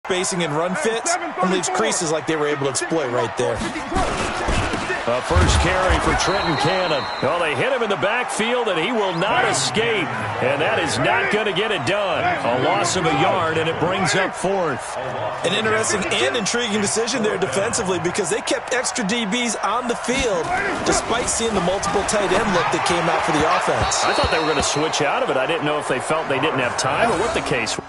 spacing and run fits and leaves creases like they were able to exploit right there. A first carry for Trenton Cannon. Well, they hit him in the backfield, and he will not escape. And that is not going to get it done. A loss of a yard, and it brings up fourth. An interesting and intriguing decision there defensively because they kept extra DBs on the field despite seeing the multiple tight end look that came out for the offense. I thought they were going to switch out of it. I didn't know if they felt they didn't have time or what the case was.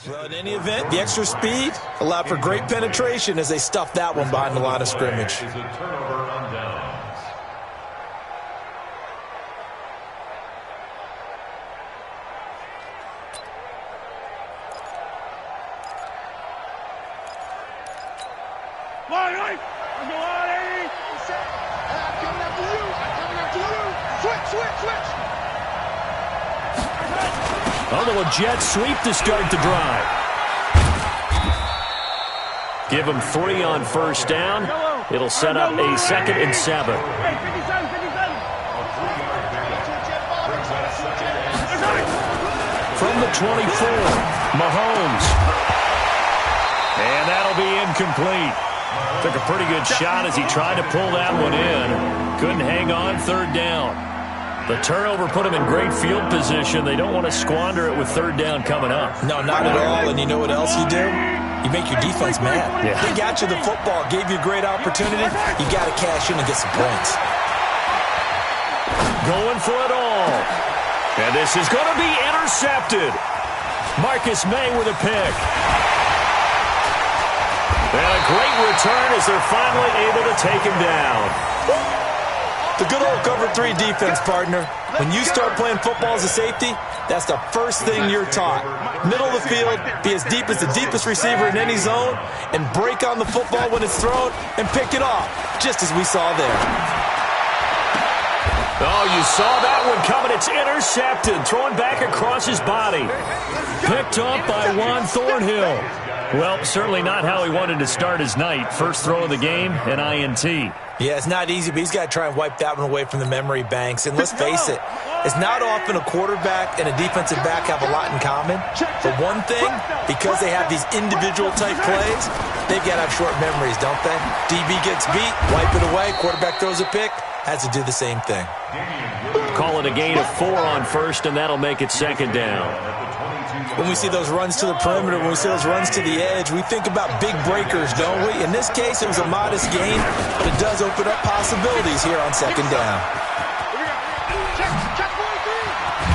Well, in any event, the extra speed allowed for great penetration as they stuffed that one behind the line of scrimmage. A little jet sweep to start the drive. Give them 3 on first down. It'll set up a 2nd and 7. From the 24, Mahomes. And that'll be incomplete. Took a pretty good shot as he tried to pull that one in. Couldn't hang on 3rd down. The turnover put them in great field position. They don't want to squander it with 3rd down coming up. No, not at all. And you know what else you do? You make your defense mad. Yeah. They got you the football, gave you a great opportunity. You got to cash in and get some points. Going for it all. And this is going to be intercepted. Marcus May with a pick. And a great return as they're finally able to take him down. The good old cover 3 defense, partner. When you start playing football as a safety, that's the first thing you're taught. Middle of the field, be as deep as the deepest receiver in any zone, and break on the football when it's thrown and pick it off, just as we saw there. Oh, you saw that one coming. It's intercepted, thrown back across his body. Picked up by Juan Thornhill. Well, certainly not how he wanted to start his night. First throw of the game, an INT. Yeah, it's not easy, but he's got to try and wipe that one away from the memory banks. And let's face it, it's not often a quarterback and a defensive back have a lot in common. But one thing, because they have these individual type plays, they've got to have short memories, don't they? DB gets beat, wipe it away, quarterback throws a pick, has to do the same thing. Call it a gain of 4 on first, and that'll make it 2nd down. When we see those runs to the perimeter, when we see those runs to the edge, we think about big breakers, don't we? In this case, it was a modest gain, but it does open up possibilities here on 2nd down.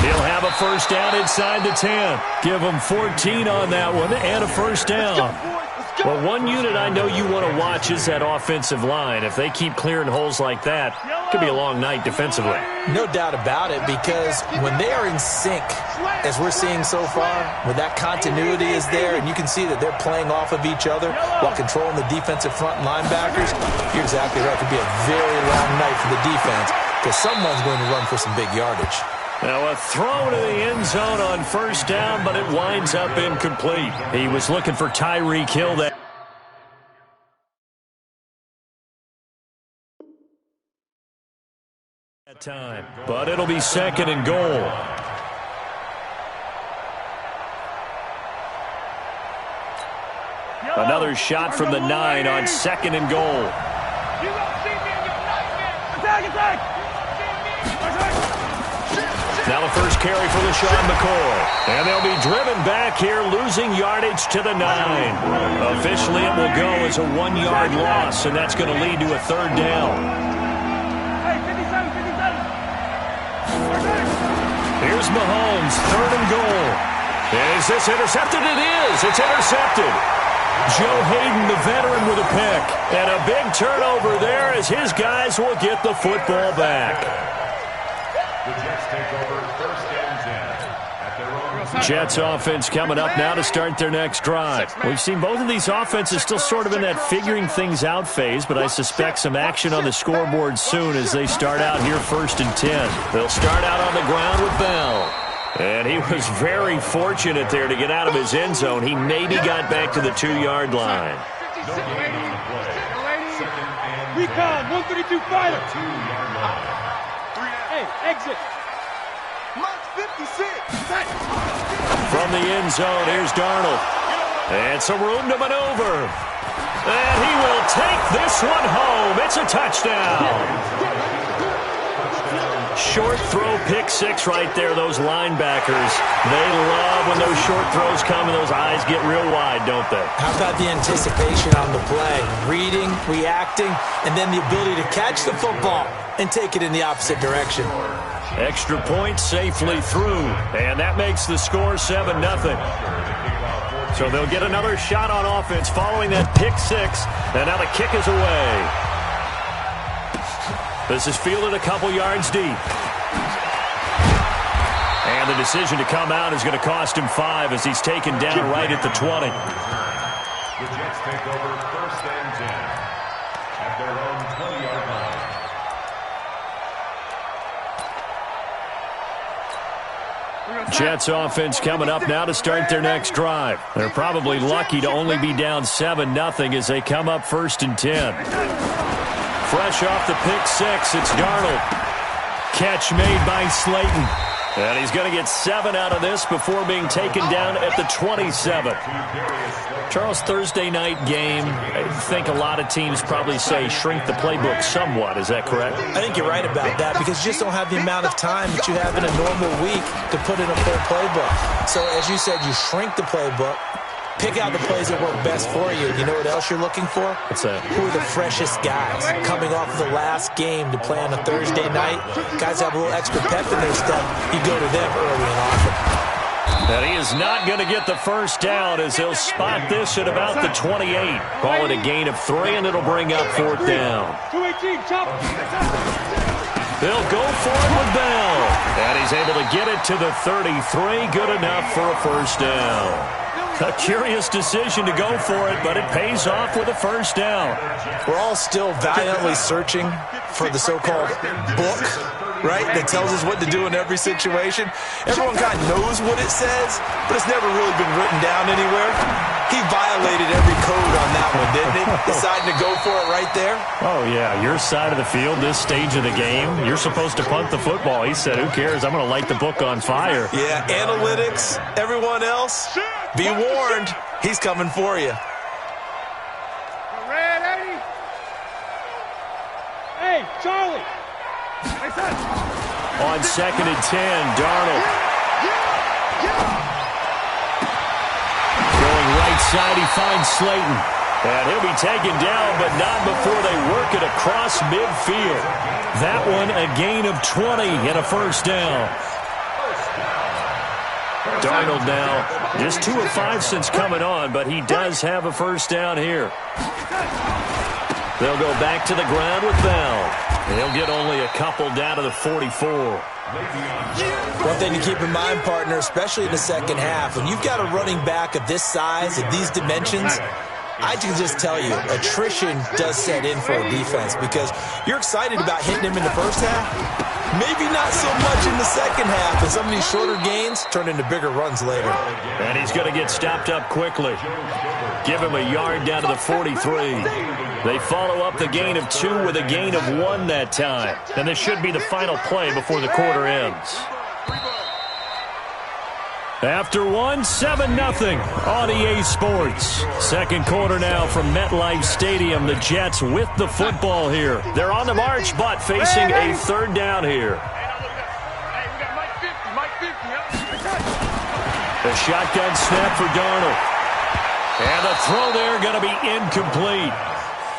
He'll have a first down inside the 10. Give him 14 on that one and a first down. Well, one unit I know you want to watch is that offensive line. If they keep clearing holes like that, it could be a long night defensively. No doubt about it, because when they are in sync, as we're seeing so far, when that continuity is there and you can see that they're playing off of each other while controlling the defensive front linebackers, you're exactly right. It could be a very long night for the defense because someone's going to run for some big yardage. Now a throw to the end zone on first down, but it winds up incomplete. He was looking for Tyreek Hill that time, but it'll be 2nd and goal. Another shot from the 9 on 2nd and goal. Now the first carry for LaShawn McCoy. And they'll be driven back here, losing yardage to the 9. Officially, it will go as a 1-yard loss, and that's going to lead to a 3rd down. Here's Mahomes, 3rd and goal. Is this intercepted? It is. It's intercepted. Joe Hayden, the veteran, with a pick. And a big turnover there as his guys will get the football back. The Jets take over 1st and 10 at their own Jets offense coming up now to start their next drive. We've seen both of these offenses still sort of in that figuring things out phase, but I suspect some action on the scoreboard soon as they start out here 1st and 10. They'll start out on the ground with Bell. And he was very fortunate there to get out of his end zone. He maybe got back to the 2-yard line. Recon, 132 fighter. Hey, exit. Mark 56. From the end zone, here's Darnold. And some room to maneuver. And he will take this one home. It's a touchdown. Short throw, pick six right there. Those linebackers, they love when those short throws come and those eyes get real wide, don't they? How about the anticipation on the play? Reading, reacting, and then the ability to catch the football and take it in the opposite direction. Extra point safely through, and that makes the score 7-0. So they'll get another shot on offense following that pick six, and now the kick is away. This is fielded a couple yards deep. And the decision to come out is going to cost him 5 as he's taken down right at the 20. The Jets take over 1st and 10 at their own 20-yard line. Jets offense coming up now to start their next drive. They're probably lucky to only be down 7-0 as they come up 1st and 10. Fresh off the pick six, it's Darnold. Catch made by Slayton. And he's going to get 7 out of this before being taken down at the 27. Charles, Thursday night game, I think a lot of teams probably say shrink the playbook somewhat. Is that correct? I think you're right about that because you just don't have the amount of time that you have in a normal week to put in a full playbook. So as you said, you shrink the playbook. Pick out the plays that work best for you. You know what else you're looking for? What's that? Who are the freshest guys coming off of the last game to play on a Thursday night? Guys have a little extra pep in their step. You go to them early and often. And he is not going to get the first down as he'll spot this at about the 28. Call it a gain of 3, and it'll bring up 4th down. 218, chop. They'll go for it with Bell. And he's able to get it to the 33. Good enough for a first down. A curious decision to go for it, but it pays off with a first down. We're all still valiantly searching for the so-called book, right, that tells us what to do in every situation. Everyone kind of knows what it says, but it's never really been written down anywhere. He violated every code on that one, didn't he? Deciding to go for it right there. Oh, yeah, your side of the field, this stage of the game, you're supposed to punt the football. He said, who cares? I'm going to light the book on fire. Yeah, analytics, everyone else, be warned, he's coming for you. Red 80. Hey, Charlie. On 2nd and 10, Darnold. Going right side, he finds Slayton. And he'll be taken down, but not before they work it across midfield. That one a gain of 20 and a first down. Darnold now just 2 of 5 since coming on, but he does have a first down here. They'll go back to the ground with Bell. He'll get only a couple down to the 44. One thing to keep in mind, partner, especially in the second half, when you've got a running back of this size, of these dimensions, I can just tell you, attrition does set in for a defense because you're excited about hitting him in the first half. Maybe not so much in the second half, and some of these shorter gains turn into bigger runs later. And he's going to get stopped up quickly. Give him a yard down to the 43. They follow up the gain of 2 with a gain of 1 that time. And this should be the final play before the quarter ends. After 1, 7-0 on EA Sports. Second quarter now from MetLife Stadium. The Jets with the football here. They're on the march, but facing a third down here. The shotgun snap for Darnold. And the throw there going to be incomplete.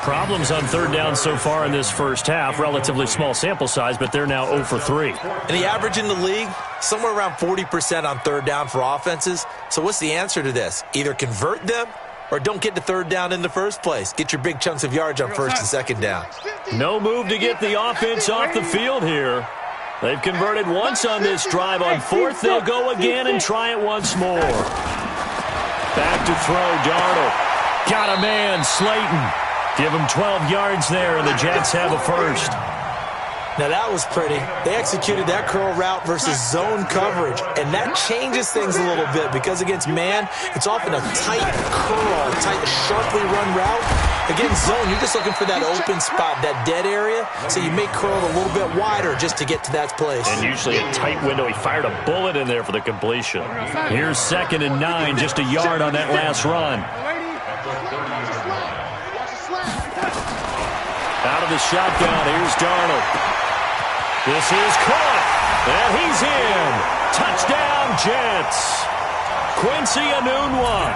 Problems on third down so far in this first half. Relatively small sample size, but they're now 0 for 3. And the average in the league, somewhere around 40% on third down for offenses. So what's the answer to this? Either convert them or don't get to third down in the first place. Get your big chunks of yards on first and second down. No move to get the offense off the field here. They've converted once on this drive. On fourth, they'll go again and try it once more. Back to throw, Darnold. Got a man, Slayton. Give him 12 yards there, and the Jets have a first. Now, that was pretty. They executed that curl route versus zone coverage, and that changes things a little bit because against man, it's often a tight curl, tight, sharply run route. Against zone, you're just looking for that open spot, that dead area, so you may curl it a little bit wider just to get to that place. And usually a tight window. He fired a bullet in there for the completion. Here's 2nd and 9, just a yard on that last run. Out of the shotgun, here's Darnold. This is caught, and he's in. Touchdown, Jets. Quincy Enunwa,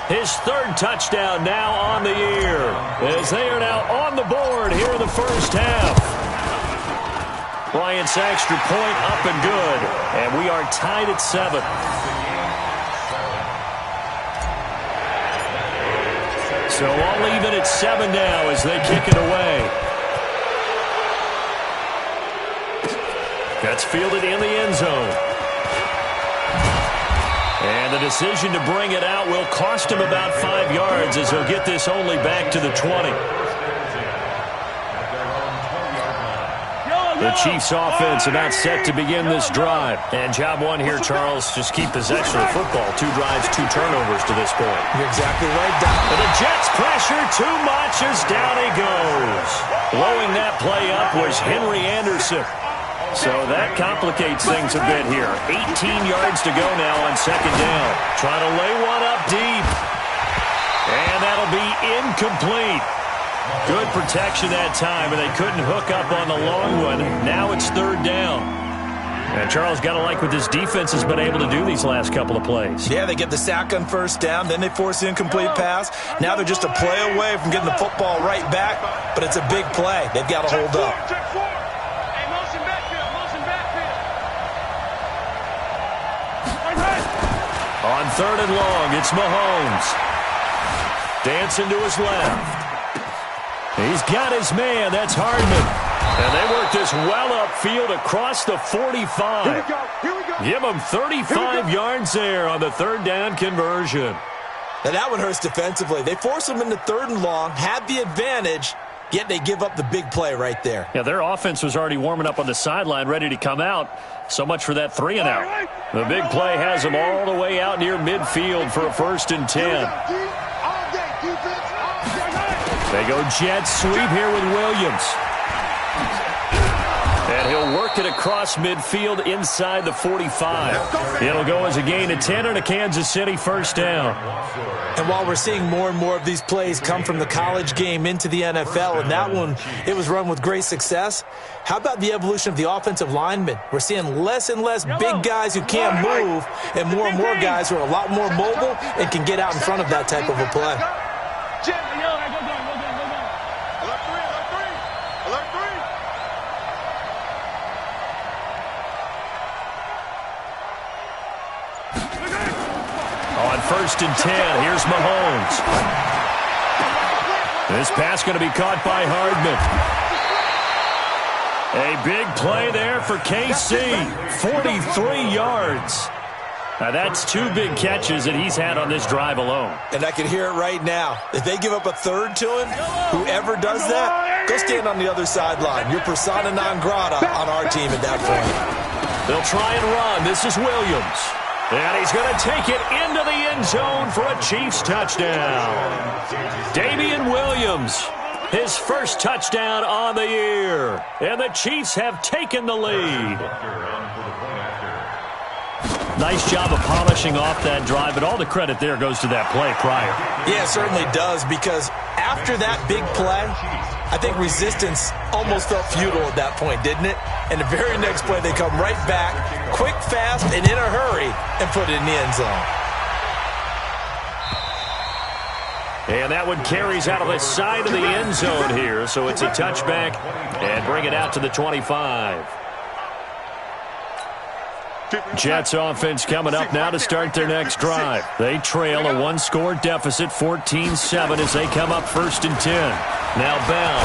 his 3rd touchdown now on the year, as they are now on the board here in the first half. Bryant's extra point up and good, and we are tied at 7. So all even at 7 now as they kick it away. That's fielded in the end zone. And the decision to bring it out will cost him about 5 yards as he'll get this only back to the 20. The Chiefs offense about set to begin this drive. And job one here, Charles, just keep possession of the football. 2 drives, 2 turnovers to this point. You're exactly right, Doc. And the Jets pressure too much as down he goes. Blowing that play up was Henry Anderson. So that complicates things a bit here. 18 yards to go now on 2nd down. Trying to lay one up deep. And that'll be incomplete. Good protection that time, and they couldn't hook up on the long one. Now it's 3rd down. And Charles, got to like what this defense has been able to do these last couple of plays. Yeah, they get the sack on 1st down, then they force the incomplete pass. Now they're just a play away from getting the football right back, but it's a big play. They've got to hold up. On 3rd and long, it's Mahomes. Dancing to his left. He's got his man. That's Hardman. And they work this well upfield across the 45. Here we go. Here we go. Give him 35 yards there on the 3rd down conversion. And that one hurts defensively. They force him into 3rd and long, had the advantage, yet they give up the big play right there. Yeah, their offense was already warming up on the sideline, ready to come out. So much for that 3 and out. The big play has them all the way out near midfield for a 1st and 10. They go jet sweep here with Williams. And he'll work it across midfield inside the 45. It'll go as a gain of 10 and a Kansas City 1st down. And while we're seeing more and more of these plays come from the college game into the NFL, and that one, it was run with great success, how about the evolution of the offensive linemen? We're seeing less and less big guys who can't move, and more guys who are a lot more mobile and can get out in front of that type of a play. On 1st and 10, here's Mahomes. This pass going to be caught by Hardman. A big play there for KC. 43 yards. Now that's 2 big catches that he's had on this drive alone. And I can hear it right now. If they give up a 3rd to him, whoever does that, go stand on the other sideline. You're persona non grata on our team at that point. They'll try and run. This is Williams. And he's going to take it into the end zone for a Chiefs touchdown. Damian Williams, his 1st touchdown on the year. And the Chiefs have taken the lead. Nice job of polishing off that drive, but all the credit there goes to that play prior. Yeah, it certainly does, because after that big play, I think resistance almost felt futile at that point, didn't it? And the very next play, they come right back, quick, fast, and in a hurry, and put it in the end zone. And that one carries out of the side of the end zone here, so it's a touchback, and bring it out to the 25. Jets offense coming up now to start their next drive. They trail a 1-score deficit, 14-7, as they come up 1st and 10. Now Bell.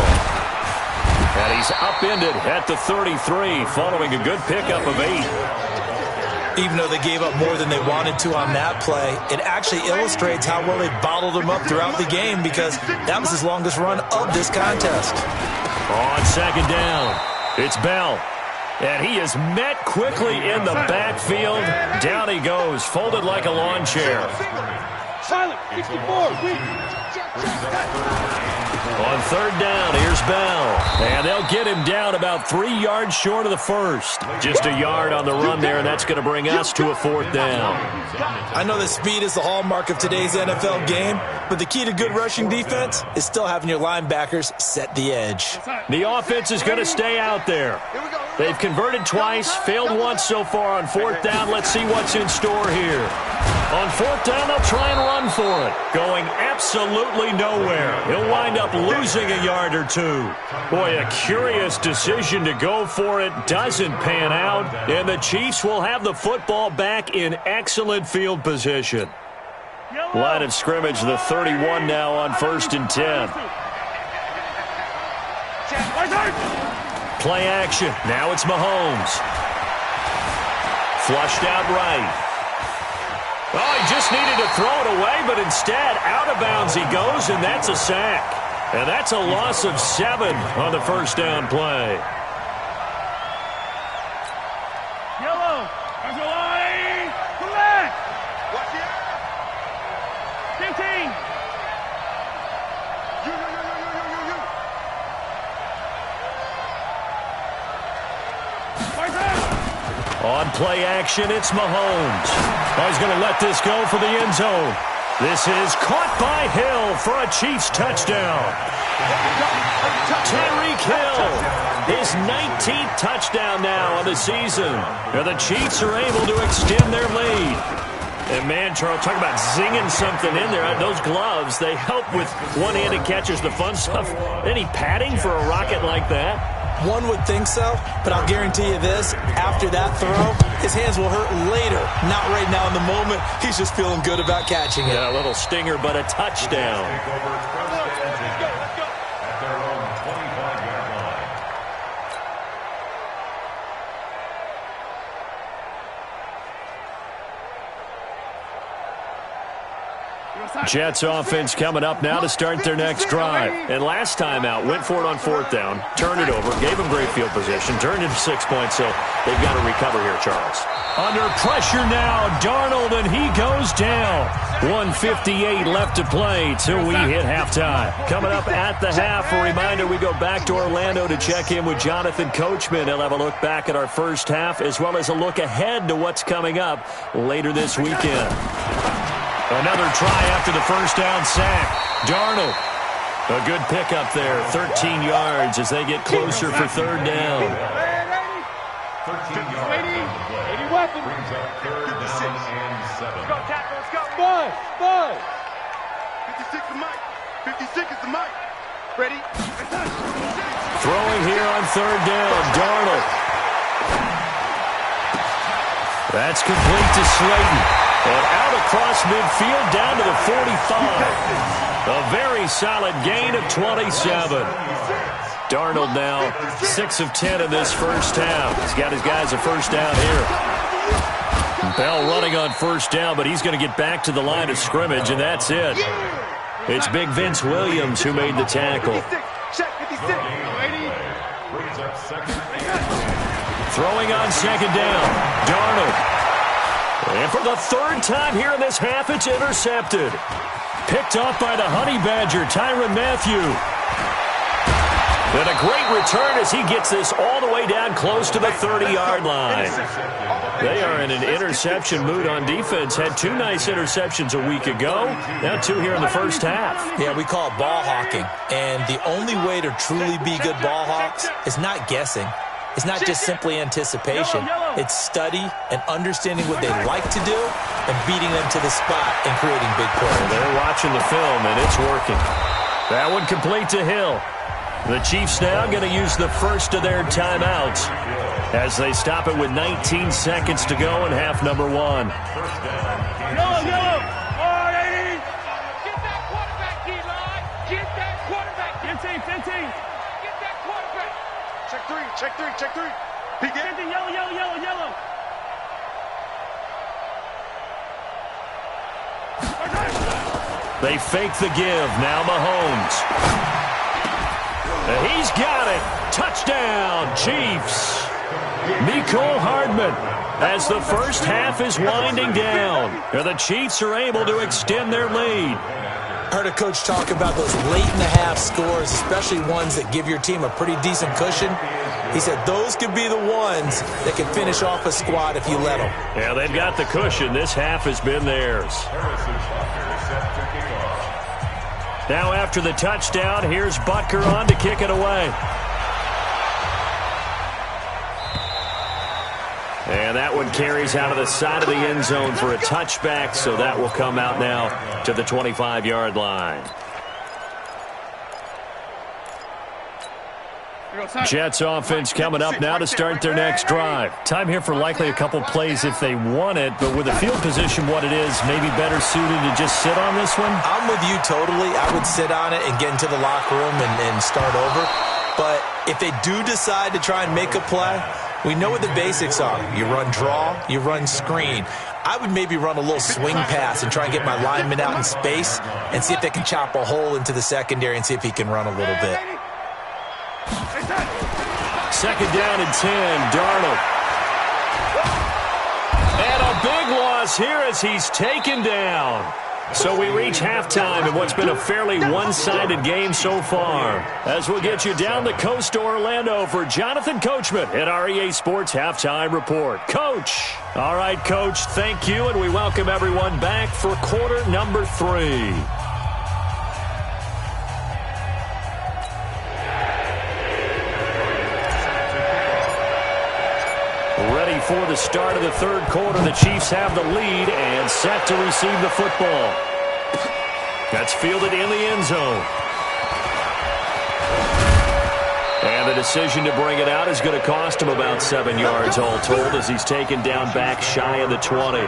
And he's upended at the 33 following a good pickup of 8. Even though they gave up more than they wanted to on that play, it actually illustrates how well they bottled him up throughout the game because that was his longest run of this contest. On second down, it's Bell. And he is met quickly in the backfield. Down he goes, folded like a lawn chair. Silent, 64, weak. On third down, here's Bell. And they'll get him down about 3 yards short of the first. Just a yard on the run there, and that's going to bring us to a fourth down. I know that speed is the hallmark of today's NFL game, but the key to good rushing defense is still having your linebackers set the edge. The offense is going to stay out there. They've converted twice, failed once so far on fourth down. Let's see what's in store here. On fourth down, they'll try and run for it. Going absolutely nowhere. He'll wind up losing a yard or two. Boy, a curious decision to go for it. Doesn't pan out. And the Chiefs will have the football back in excellent field position. Line of scrimmage, the 31 now on 1st and 10. Play action. Now it's Mahomes. Flushed out right. Oh, he just needed to throw it away, but instead, out of bounds he goes, and that's a sack. And that's a loss of 7 on the first down play. Yellow, there's a line. Come back. Watch it. 15. On play action, it's Mahomes. Oh, he's going to let this go for the end zone. This is caught by Hill for a Chiefs touchdown. Tyreek Hill, his 19th touchdown now on the season. And the Chiefs are able to extend their lead. And man, Charles, talk about zinging something in there. Those gloves, they help with one-handed catches, the fun stuff. Any padding for a rocket like that? One would think so, but I'll guarantee you this, after that throw, his hands will hurt later. Not right now in the moment. He's just feeling good about catching it. Yeah, a little stinger, but a touchdown. Jets offense coming up now to start their next drive. And last time out, went for it on fourth down, turned it over, gave them great field position, turned it to 6 points, so they've got to recover here, Charles. Under pressure now, Darnold, and he goes down. 1:58 left to play till we hit halftime. Coming up at the half, a reminder, we go back to Orlando to check in with Jonathan Coachman. He'll have a look back at our first half, as well as a look ahead to what's coming up later this weekend. Another try after the first down sack. Darnold, a good pickup there, 13 yards as they get closer for third down. 13 yards. 80 weapons. Brings up third down and 7. Let's go, tackle, let's go. 5. 56 the mic. 56 is the mic. Ready? Throwing here on third down, Darnold. That's complete to Slayton. And out across midfield down to the 45. A very solid gain of 27. Darnold now 6 of 10 in this first half. He's got his guys a first down here. Bell running on first down, but he's going to get back to the line of scrimmage, and that's it. It's big Vince Williams who made the tackle. Throwing on second down, Darnold. And for the third time here in this half, it's intercepted. Picked off by the Honey Badger, Tyrann Mathieu. And a great return as he gets this all the way down close to the 30-yard line. They are in an interception mood on defense. Had 2 nice interceptions a week ago. Now 2 here in the first half. Yeah, we call it ball hawking. And the only way to truly be good ball hawks is not guessing. It's not just simply anticipation. It's study and understanding what they like to do and beating them to the spot and creating big plays. They're watching the film, and it's working. That one complete to Hill. The Chiefs now going to use the first of their timeouts as they stop it with 19 seconds to go in half number 1. Yellow. 180. Get that quarterback, D-line. Get that quarterback. 15. Get that quarterback. Check three, check three. Peek it. Yellow, yellow, yellow, yellow. They fake the give. Now Mahomes. He's got it. Touchdown, Chiefs. Mecole Hardman as the first half is winding down. And the Chiefs are able to extend their lead. I heard a coach talk about those late-in-the-half scores, especially ones that give your team a pretty decent cushion. He said those could be the ones that can finish off a squad if you let them. Yeah, they've got the cushion. This half has been theirs. Now after the touchdown, here's Butker on to kick it away. And that one carries out of the side of the end zone for a touchback, so that will come out now to the 25-yard line. Jets offense coming up now to start their next drive. Time here for likely a couple plays if they want it, but with the field position what it is, maybe better suited to just sit on this one? I'm with you totally. I would sit on it and get into the locker room and start over. But if they do decide to try and make a play, we know what the basics are. You run draw, you run screen. I would maybe run a little swing pass and try and get my lineman out in space and see if they can chop a hole into the secondary and see if he can run a little bit. Second down and 10, Darnold. And a big loss here as he's taken down. So we reach halftime in what's been a fairly one-sided game so far. As we'll get you down the coast to Orlando for Jonathan Coachman at our EA Sports Halftime Report. Coach. All right, Coach, thank you, and we welcome everyone back for quarter number 3. Ready for the start of the third quarter. The Chiefs have the lead and set to receive the football. That's fielded in the end zone. And the decision to bring it out is going to cost him about 7 yards all told as he's taken down back shy of the 20.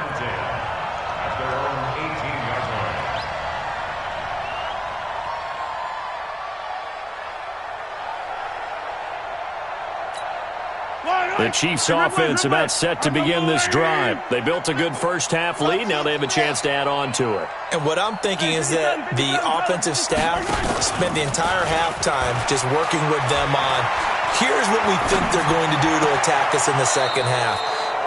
The Chiefs offense about set to begin this drive. They built a good first half lead. Now they have a chance to add on to it. And what I'm thinking is that the offensive staff spent the entire halftime just working with them on, here's what we think they're going to do to attack us in the second half.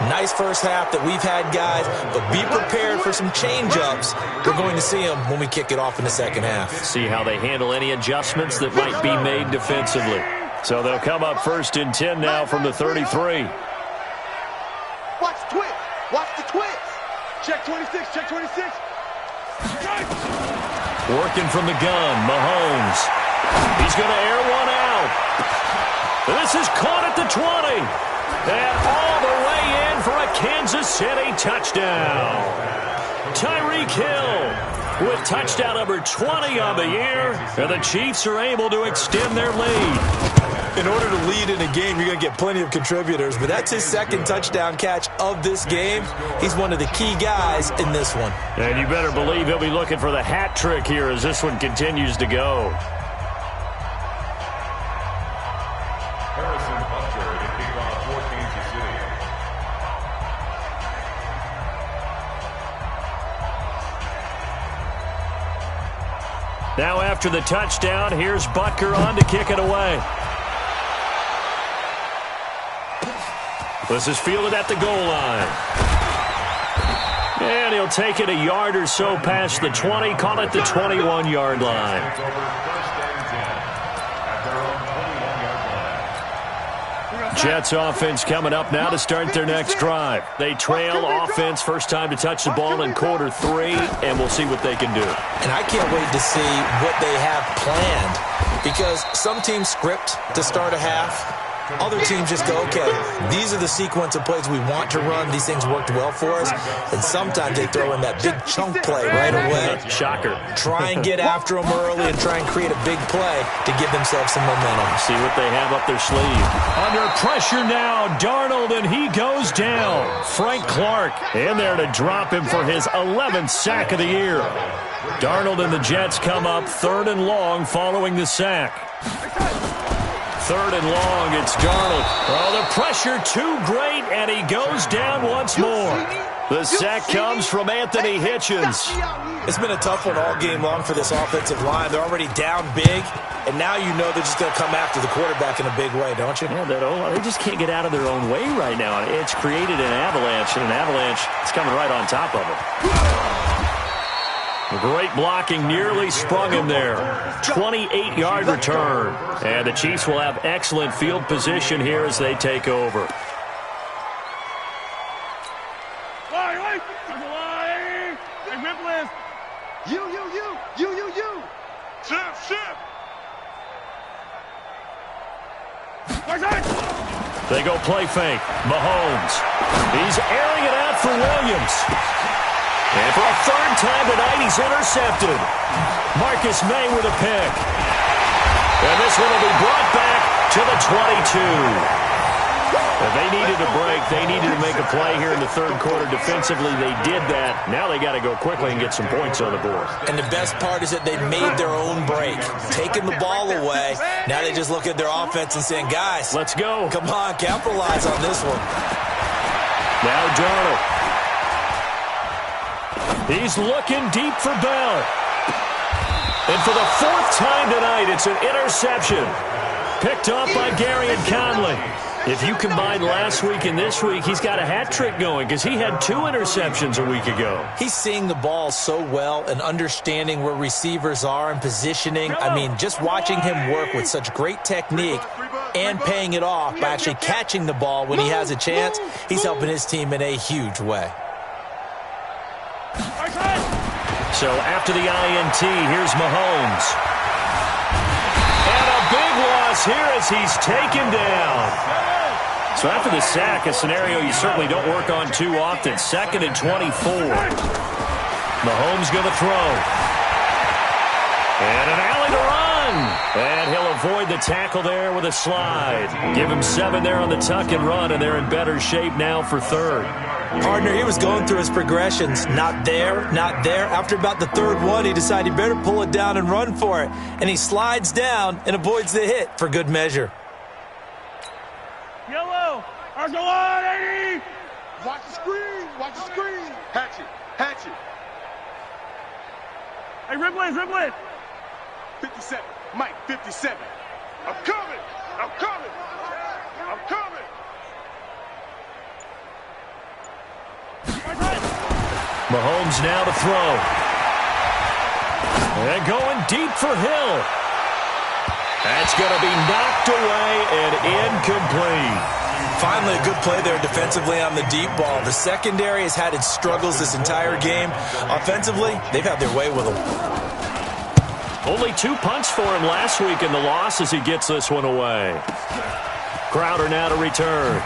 Nice first half that we've had, guys, but be prepared for some change-ups. We're going to see them when we kick it off in the second half. See how they handle any adjustments that might be made defensively. So they'll come up first and 10 now from the 33. Watch the twist. Watch the twist. Check 26. Check 26. Working from the gun, Mahomes. He's going to air one out. This is caught at the 20. And all the way in for a Kansas City touchdown. Tyreek Hill with touchdown number 20 on the year. And the Chiefs are able to extend their lead. In order to lead in a game, you're going to get plenty of contributors, but that's his second touchdown catch of this game. He's one of the key guys in this one. And you better believe he'll be looking for the hat trick here as this one continues to go. Now after the touchdown, here's Butker on to kick it away. This is fielded at the goal line. And he'll take it a yard or so past the 20, call it the 21-yard line. Jets offense coming up now to start their next drive. They trail offense, first time to touch the ball in quarter 3, and we'll see what they can do. And I can't wait to see what they have planned, because some teams script to start a half. Other teams just go, okay, these are the sequence of plays we want to run. These things worked well for us. And sometimes they throw in that big chunk play right away. Shocker. Try and get after them early and try and create a big play to give themselves some momentum. See what they have up their sleeve. Under pressure now, Darnold, and he goes down. Frank Clark in there to drop him for his 11th sack of the year. Darnold and the Jets come up 3rd and long following the sack. 3rd and long. It's Darnold. Oh, the pressure too great, and he goes down once more. The sack comes from Anthony Hitchens. It's been a tough one all game long for this offensive line. They're already down big, and now you know they're just going to come after the quarterback in a big way, don't you? Yeah, they just can't get out of their own way right now. It's created an avalanche, and an avalanche is coming right on top of it. Great blocking, nearly sprung him there. 28-yard return. And the Chiefs will have excellent field position here as they take over. They go play fake. Mahomes. He's airing it out for Williams. And for a 3rd time tonight, he's intercepted. Marcus May with a pick. And this one will be brought back to the 22. If they needed a break, they needed to make a play here in the 3rd quarter. Defensively, they did that. Now they got to go quickly and get some points on the board. And the best part is that they made their own break. Taking the ball away, now they just look at their offense and saying, guys, let's go. Come on, capitalize on this one. Now Darnold. He's looking deep for Bell. And for the 4th time tonight, it's an interception. Picked off by Gary and Conley. If you combine last week and this week, he's got a hat trick going because he had 2 interceptions a week ago. He's seeing the ball so well and understanding where receivers are and positioning. I mean, just watching him work with such great technique and paying it off by actually catching the ball when he has a chance, he's helping his team in a huge way. So after the INT, here's Mahomes. And a big loss here as he's taken down. So after the sack, a scenario you certainly don't work on too often. 2nd and 24. Mahomes going to throw. And an alley to run. And he'll avoid the tackle there with a slide. Give him 7 there on the tuck and run, and they're in better shape now for 3rd. Partner, he was going through his progressions. Not there, not there. After about the 3rd one, he decided he better pull it down and run for it. And he slides down and avoids the hit for good measure. Yellow! Arsenal 80! Watch the screen! Watch the screen! Hatch it! Hatch it! Hey, Ripley! 57. Mike, 57. I'm coming! I'm coming! I'm coming! Mahomes now to throw. And going deep for Hill. That's going to be knocked away and incomplete. Finally, a good play there defensively on the deep ball. The secondary has had its struggles this entire game. Offensively, they've had their way with them. Only 2 punts for him last week in the loss as he gets this one away. Crowder now to return.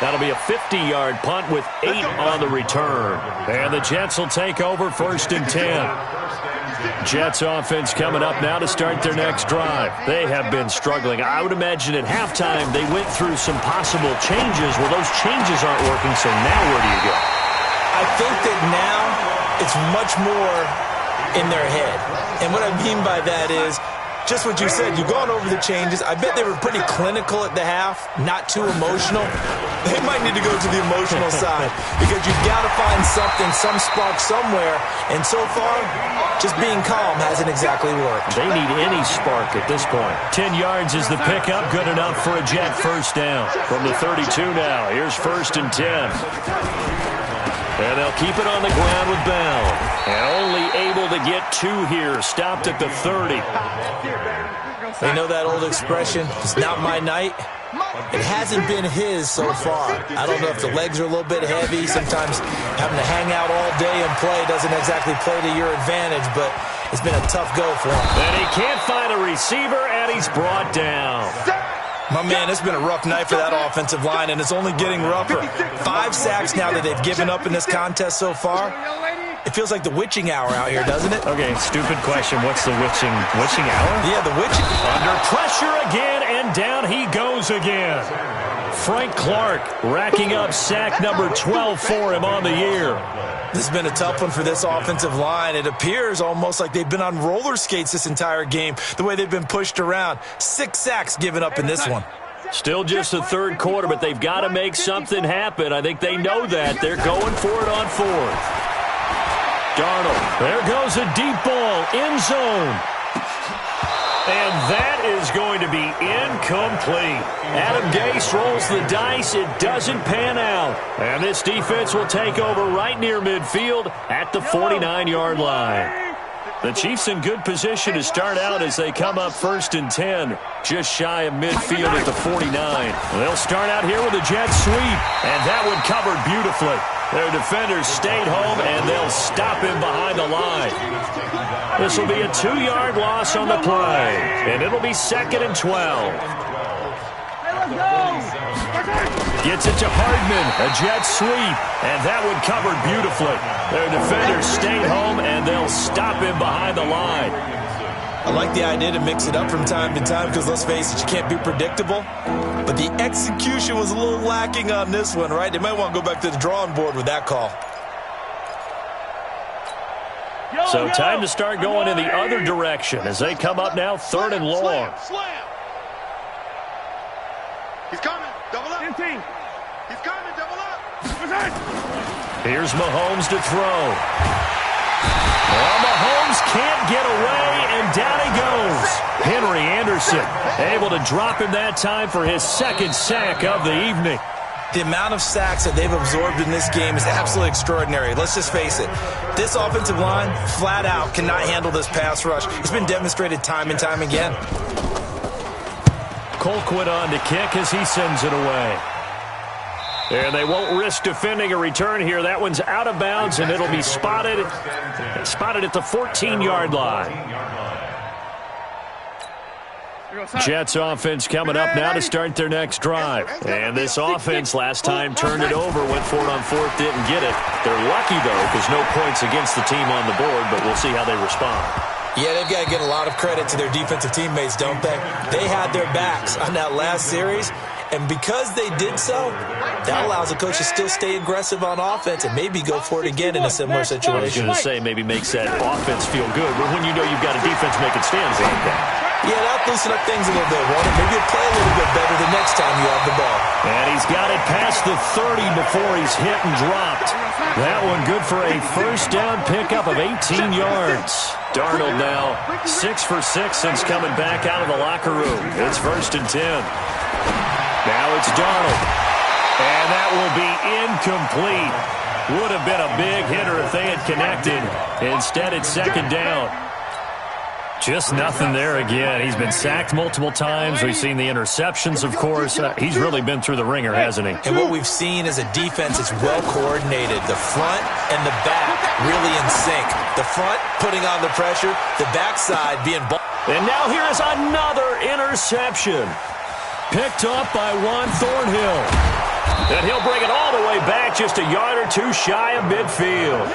That'll be a 50-yard punt with 8 on the return. And the Jets will take over 1st and 10. Jets offense coming up now to start their next drive. They have been struggling. I would imagine at halftime they went through some possible changes. Well, those changes aren't working, so now where do you go? I think that now it's much more in their head. And what I mean by that is just what you said. You've gone over the changes. I bet they were pretty clinical at the half, not too emotional. They might need to go to the emotional side because you've got to find something, some spark somewhere. And so far, just being calm hasn't exactly worked. They need any spark at this point. 10 yards is the pickup. Good enough for a Jet 1st down. From the 32 now, here's 1st and 10. And they'll keep it on the ground with Bell. And only able to get 2 here. Stopped at the 30. They know that old expression, it's not my night. It hasn't been his so far. I don't know if the legs are a little bit heavy. Sometimes having to hang out all day and play doesn't exactly play to your advantage, but it's been a tough go for him. And he can't find a receiver, and he's brought down. My man, it's been a rough night for that offensive line, and it's only getting rougher. 5 sacks now that they've given up in this contest so far. It feels like the witching hour out here, doesn't it? Okay, stupid question. What's the witching hour? Yeah, the witching. Under pressure again, and down he goes again. Frank Clark racking up sack number 12 for him on the year. This has been a tough one for this offensive line. It appears almost like they've been on roller skates this entire game, the way they've been pushed around. 6 sacks given up in this one. Still just the third quarter, but they've got to make something happen. I think they know that. They're going for it on fourth. Darnold, there goes a deep ball, end zone. And that is going to be incomplete. Adam Gase rolls the dice. It doesn't pan out. And this defense will take over right near midfield at the 49-yard line. The Chiefs in good position to start out as they come up 1st and 10, just shy of midfield at the 49. They'll start out here with a jet sweep, and that one covered beautifully. Their defenders stayed home, and they'll stop him behind the line. This will be a 2-yard loss on the play, and it'll be 2nd and 12. Gets it to Hardman, a jet sweep, and that one covered beautifully. Their defenders stayed home, and they'll stop him behind the line. I like the idea to mix it up from time to time because, let's face it, you can't be predictable. But the execution was a little lacking on this one, right? They might want to go back to the drawing board with that call. So time to start going in the other direction as they come up now 3rd and long. He's coming. Double up. He's coming. Double up. Here's Mahomes to throw. Well, Mahomes can't get away, and down he goes. Henry Anderson able to drop him that time for his 2nd sack of the evening. The amount of sacks that they've absorbed in this game is absolutely extraordinary. Let's just face it. This offensive line, flat out, cannot handle this pass rush. It's been demonstrated time and time again. Colquitt on to kick as he sends it away. And they won't risk defending a return here. That one's out of bounds, and it'll be spotted at the 14-yard line. Jets offense coming up now to start their next drive. And this offense last time turned it over, went for it on 4th, didn't get it. They're lucky, though, because no points against the team on the board, but we'll see how they respond. Yeah, they've got to get a lot of credit to their defensive teammates, don't they? They had their backs on that last series, and because they did so, that allows the coach to still stay aggressive on offense and maybe go for it again in a similar situation. I was going to say maybe makes that offense feel good, but when you know you've got a defense making stands like that. Yeah, that'll loosen up things a little bit, won't it? Maybe you'll play a little bit better the next time you have the ball. And he's got it past the 30 before he's hit and dropped. That one good for a 1st down pickup of 18 yards. Darnold now 6 for 6 since coming back out of the locker room. It's 1st and 10. Now it's Darnold. And that will be incomplete. Would have been a big hitter if they had connected. Instead, it's 2nd down. Just nothing there again. He's been sacked multiple times. We've seen the interceptions, of course. He's really been through the ringer, hasn't he? And what we've seen is a defense that's well coordinated. The front and the back really in sync. The front putting on the pressure, the backside being ball. And now here is another interception. Picked up by Juan Thornhill. And he'll bring it all the way back just a yard or two shy of midfield.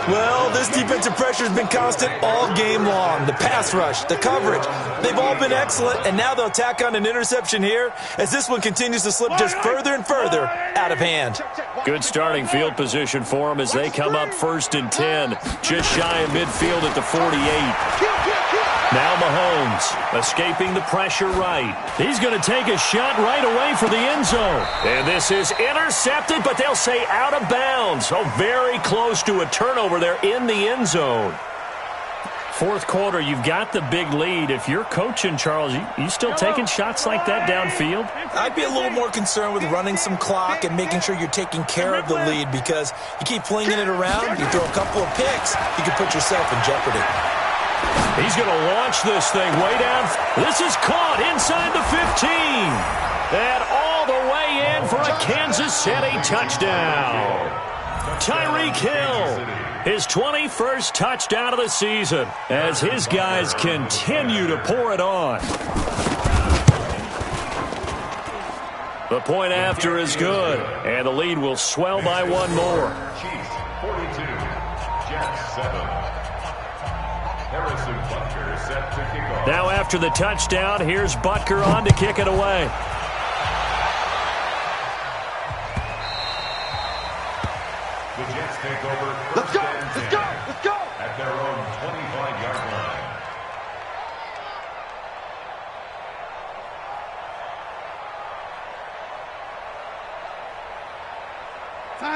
Well, this defensive pressure has been constant all game long. The pass rush, the coverage, they've all been excellent, and now they'll tack on an interception here as this one continues to slip just further and further out of hand. Good starting field position for them as they come up 1st and 10, just shy of midfield at the 48. Now Mahomes escaping the pressure right. He's going to take a shot right away for the end zone. And this is intercepted, but they'll say out of bounds. So very close to a turnover there in the end zone. 4th quarter, you've got the big lead. If you're coaching, Charles, you still taking shots like that downfield? I'd be a little more concerned with running some clock and making sure you're taking care of the lead because you keep flinging it around, you throw a couple of picks, you can put yourself in jeopardy. He's going to launch this thing way down. This is caught inside the 15. And all the way in for a Kansas City touchdown. Tyreek Hill, his 21st touchdown of the season as his guys continue to pour it on. The point after is good, and the lead will swell by one more. Chiefs 42, Jets 7. Harrison Butker set to kick off. Now after the touchdown, here's Butker on to kick it away.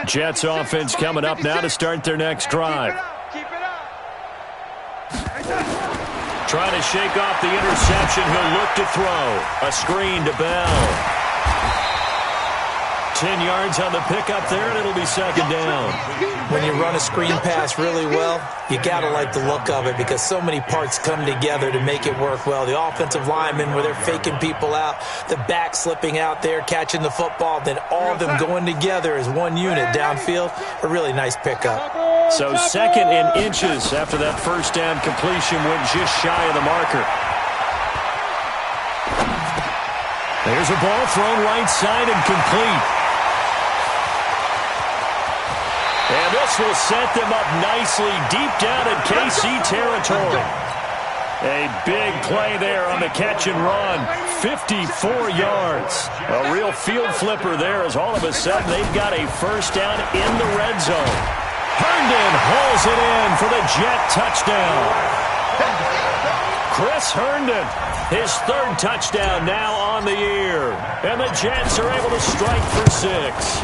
Jets offense coming up now to start their next drive. Trying to shake off the interception. He'll look to throw. A screen to Bell. 10 yards on the pickup there, and it'll be second down. When you run a screen pass really well, you got to like the look of it because so many parts come together to make it work well. The offensive linemen, where they're faking people out, the back slipping out there, catching the football, then all of them going together as one unit downfield. A really nice pickup. So second and inches after that first down completion went just shy of the marker. There's a ball thrown right side and complete. And this will set them up nicely deep down in KC territory. A big play there on the catch and run. 54 yards. A real field flipper there as all of a sudden they've got a first down in the red zone. Herndon hauls it in for the Jet touchdown. Chris Herndon, his third touchdown now on the year. And the Jets are able to strike for 6.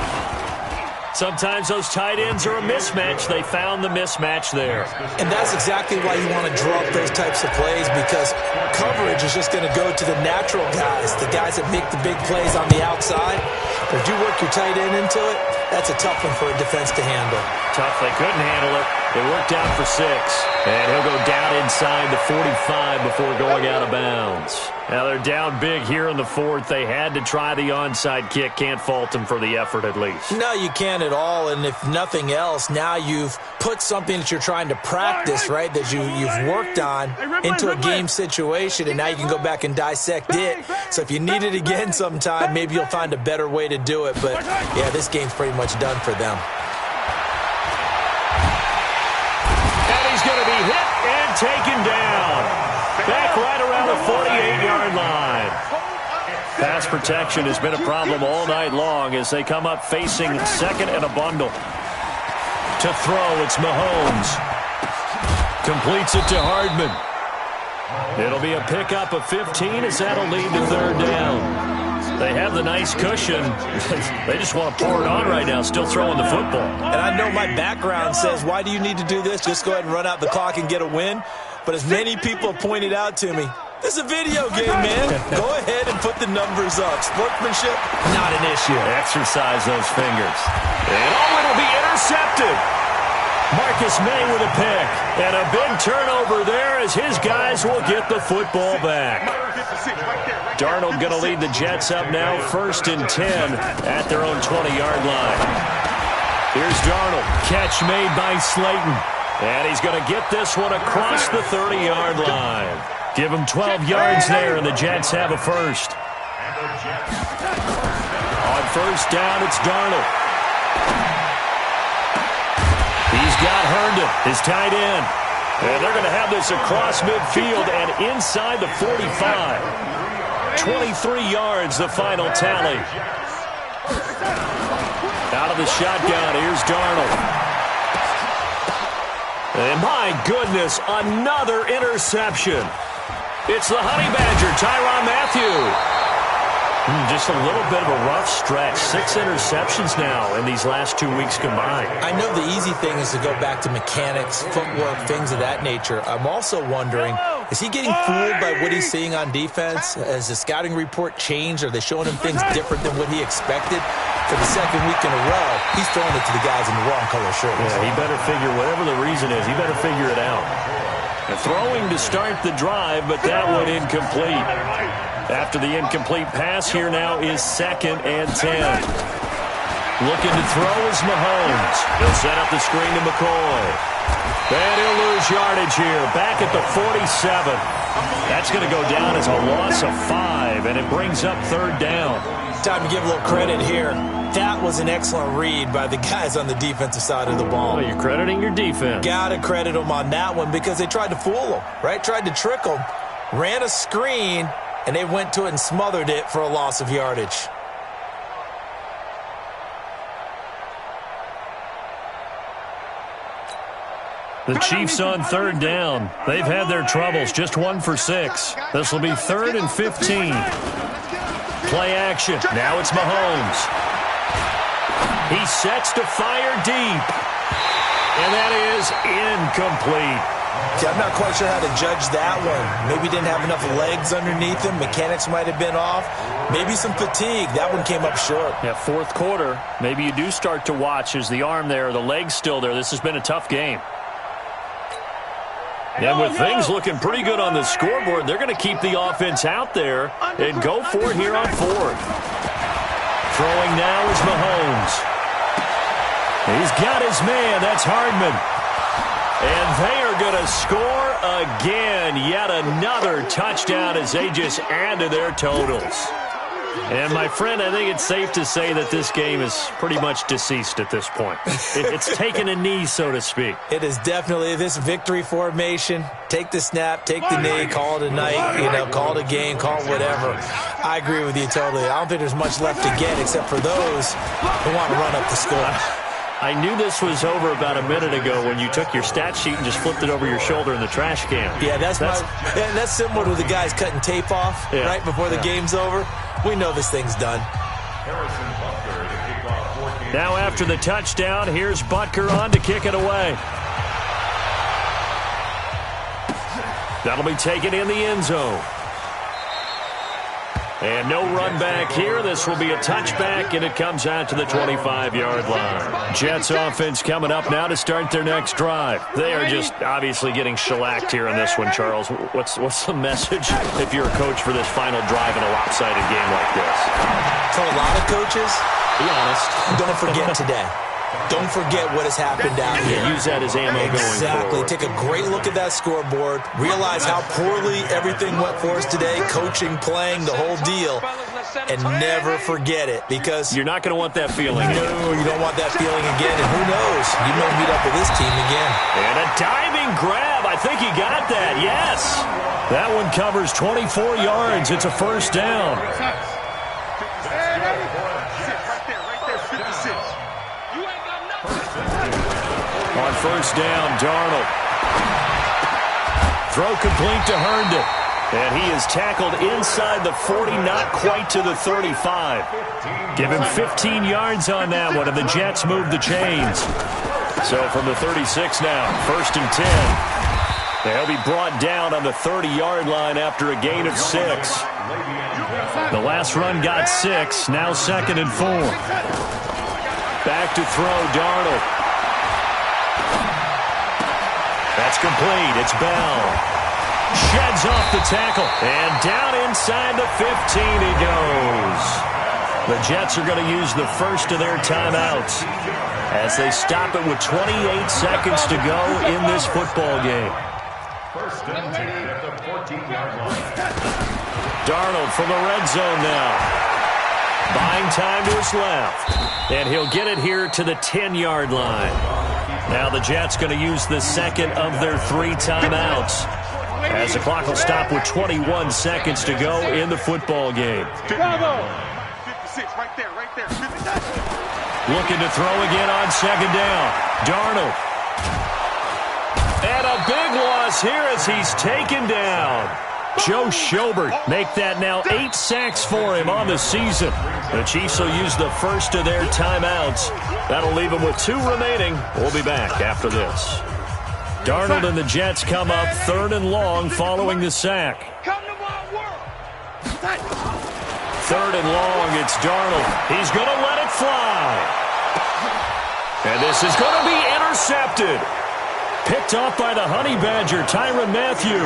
Sometimes those tight ends are a mismatch. They found the mismatch there. And that's exactly why you want to draw up those types of plays, because coverage is just going to go to the natural guys, the guys that make the big plays on the outside. But if you work your tight end into it, that's a tough one for a defense to handle. Tough. They couldn't handle it. They worked out for 6. And he'll go down inside the 45 before going out of bounds. Now they're down big here in the fourth. They had to try the onside kick. Can't fault them for the effort at least. No, you can't at all. And if nothing else, now you've put something that you're trying to practice, right, that you've worked on into a game situation, and now you can go back and dissect it. So if you need it again sometime, maybe you'll find a better way to do it. But, yeah, this game's pretty much done for them. And he's going to be hit and taken down. Back right around the 48-yard line. Pass protection has been a problem all night long as they come up facing second and a bundle. To throw, it's Mahomes. Completes it to Hardman. It'll be a pickup of 15 as that'll lead to third down. They have the nice cushion. They just want to pour it on right now, still throwing the football. And I know my background says, why do you need to do this? Just go ahead and run out the clock and get a win. But as many people have pointed out to me, this is a video game, man. Go ahead and put the numbers up. Sportsmanship, not an issue. Exercise those fingers. And it'll be intercepted. Marcus May with a pick. And a big turnover there as his guys will get the football back. Darnold going to lead the Jets up now, 1st and 10 at their own 20-yard line. Here's Darnold. Catch made by Slayton. And he's going to get this one across the 30-yard line. Give him 12 yards there, and the Jets have a first. On first down, it's Darnold. He's got Herndon, his tight end. And they're going to have this across midfield and inside the 45. 23 yards, the final tally. Out of the shotgun, here's Darnold. And my goodness, another interception. It's the Honey Badger, Tyrann Mathieu. Just a little bit of a rough stretch. 6 interceptions now in these last 2 weeks combined. I know the easy thing is to go back to mechanics, footwork, things of that nature. I'm also wondering, is he getting fooled by what he's seeing on defense? Has the scouting report changed? Are they showing him things different than what he expected? For the second week in a row, he's throwing it to the guys in the wrong color shirts. Yeah, he better figure, whatever the reason is, he better figure it out. And throwing to start the drive, but that one incomplete. After the incomplete pass, here now is 2nd and 10. Looking to throw is Mahomes. He'll set up the screen to McCoy. And he'll lose yardage here, back at the 47. That's going to go down as a loss of 5, and it brings up third down. Time to give a little credit here. That was an excellent read by the guys on the defensive side of the ball. Well, you're crediting your defense. Gotta credit them on that one because they tried to fool them, right? Tried to trick them, ran a screen, and they went to it and smothered it for a loss of yardage. The Chiefs on third down. They've had their troubles, just 1 for 6. This will be 3rd and 15. Play action. Now it's Mahomes. He sets to fire deep. And that is incomplete. See, I'm not quite sure how to judge that one. Maybe didn't have enough legs underneath him. Mechanics might have been off. Maybe some fatigue. That one came up short. Yeah, fourth quarter, maybe you do start to watch as the arm there, the leg's still there. This has been a tough game. And with things looking pretty good on the scoreboard, they're going to keep the offense out there and go for it here on fourth. Throwing now is Mahomes. He's got his man. That's Hardman. And they are going to score again. Yet another touchdown as they just add to their totals. And, my friend, I think it's safe to say that this game is pretty much deceased at this point. It's taken a knee, so to speak. It is definitely this victory formation. Take the snap, take the knee, call it a night, call it a game, call it whatever. I agree with you totally. I don't think there's much left to get except for those who want to run up the score. I knew this was over about a minute ago when you took your stat sheet and just flipped it over your shoulder in the trash can. Yeah, that's similar to the guys cutting tape off right before the game's over. We know this thing's done. Now after the touchdown, here's Butker on to kick it away. That'll be taken in the end zone. And no run back here. This will be a touchback, and it comes out to the 25-yard line. Jets offense coming up now to start their next drive. They are just obviously getting shellacked here in this one, Charles. What's the message if you're a coach for this final drive in a lopsided game like this? For a lot of coaches, be honest, don't forget today. Don't forget what has happened out here. Use that as ammo going forward. Exactly. Take a great look at that scoreboard. Realize how poorly everything went for us today. Coaching, playing, the whole deal. And never forget it, because you're not going to want that feeling. No, you don't want that feeling again. And who knows? You may meet up with this team again. And a diving grab. I think he got that. Yes. That one covers 24 yards. It's a first down. On first down, Darnold. Throw complete to Herndon. And he is tackled inside the 40, not quite to the 35. Give him 15 yards on that one, and the Jets move the chains. So from the 36 now, first and 10. They'll be brought down on the 30-yard line after a gain of 6. The last run got 6, now second and 4. Back to throw, Darnold. That's complete. It's Bell. Sheds off the tackle. And down inside the 15 he goes. The Jets are going to use the first of their timeouts as they stop it with 28 seconds to go in this football game. First and 10 at the 14-yard line. Darnold from the red zone now. Buying time to his left. And he'll get it here to the 10-yard line. Now the Jets going to use the second of their 3 timeouts as the clock will stop with 21 seconds to go in the football game. 56, right there. Looking to throw again on second down. Darnold. And a big loss here as he's taken down. Joe Schobert make that now 8 sacks for him on the season. The Chiefs will use the first of their timeouts. That'll leave them with 2 remaining. We'll be back after this. Darnold and the Jets come up 3rd and long following the sack. 3rd and long, it's Darnold. He's going to let it fly. And this is going to be intercepted. Picked off by the Honey Badger, Tyrann Mathieu.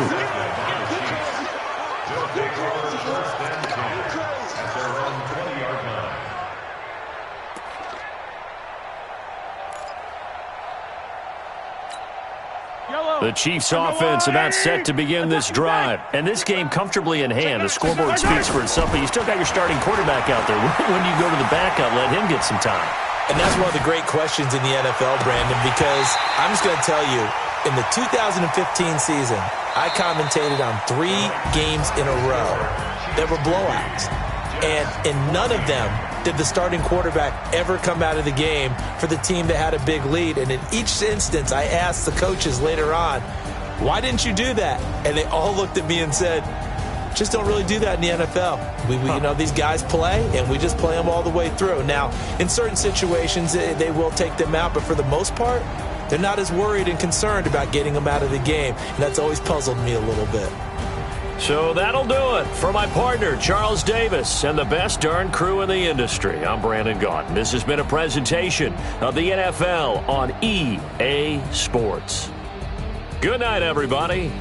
The Chiefs offense about set to begin this drive. And this game comfortably in hand. The scoreboard speaks for itself, but you still got your starting quarterback out there. When you go to the backup, let him get some time. And that's one of the great questions in the NFL, Brandon, because I'm just going to tell you, in the 2015 season, I commentated on 3 games in a row that were blowouts. And in none of them did the starting quarterback ever come out of the game for the team that had a big lead. And in each instance, I asked the coaches later on, why didn't you do that? And they all looked at me and said, Just don't really do that in the NFL. You know, these guys play, and we just play them all the way through. Now, in certain situations, they will take them out, but for the most part, they're not as worried and concerned about getting them out of the game, and that's always puzzled me a little bit. So that'll do it for my partner, Charles Davis, and the best darn crew in the industry. I'm Brandon Gaudin. This has been a presentation of the NFL on EA Sports. Good night, everybody.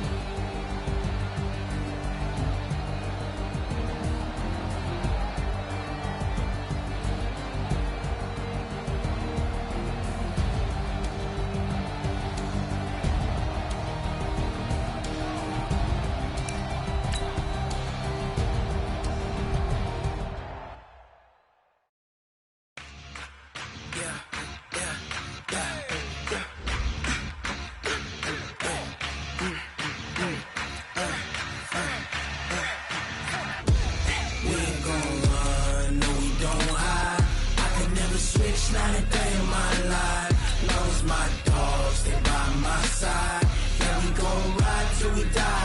Not a day in my life. Lost my dogs, they by my side. Yeah, we gon' ride till we die.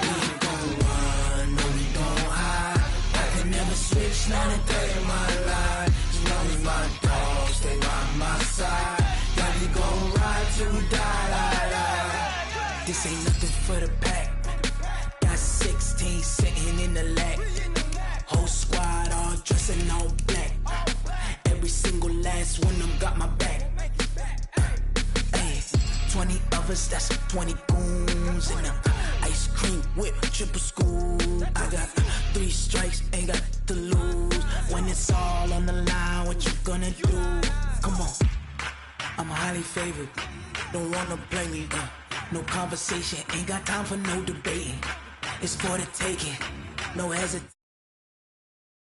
We ain't gon' run, no, we gon' hide. I can never switch, not a day in my life. As long as my dogs stay by my side. Yeah, we gon' ride till we die. This ain't nothing for the pack. Got 16 sitting in the lap. Whole squad all dressing all black. Every single last one of them got my back. Hey, 20 of us, that's 20 goons. And ice cream whip, triple scoop. I got 3 strikes, ain't got to lose. When it's all on the line, what you gonna do? Come on, I'm highly favored. Don't wanna play me, no conversation. Ain't got time for no debating. It's for the taking, no hesitation.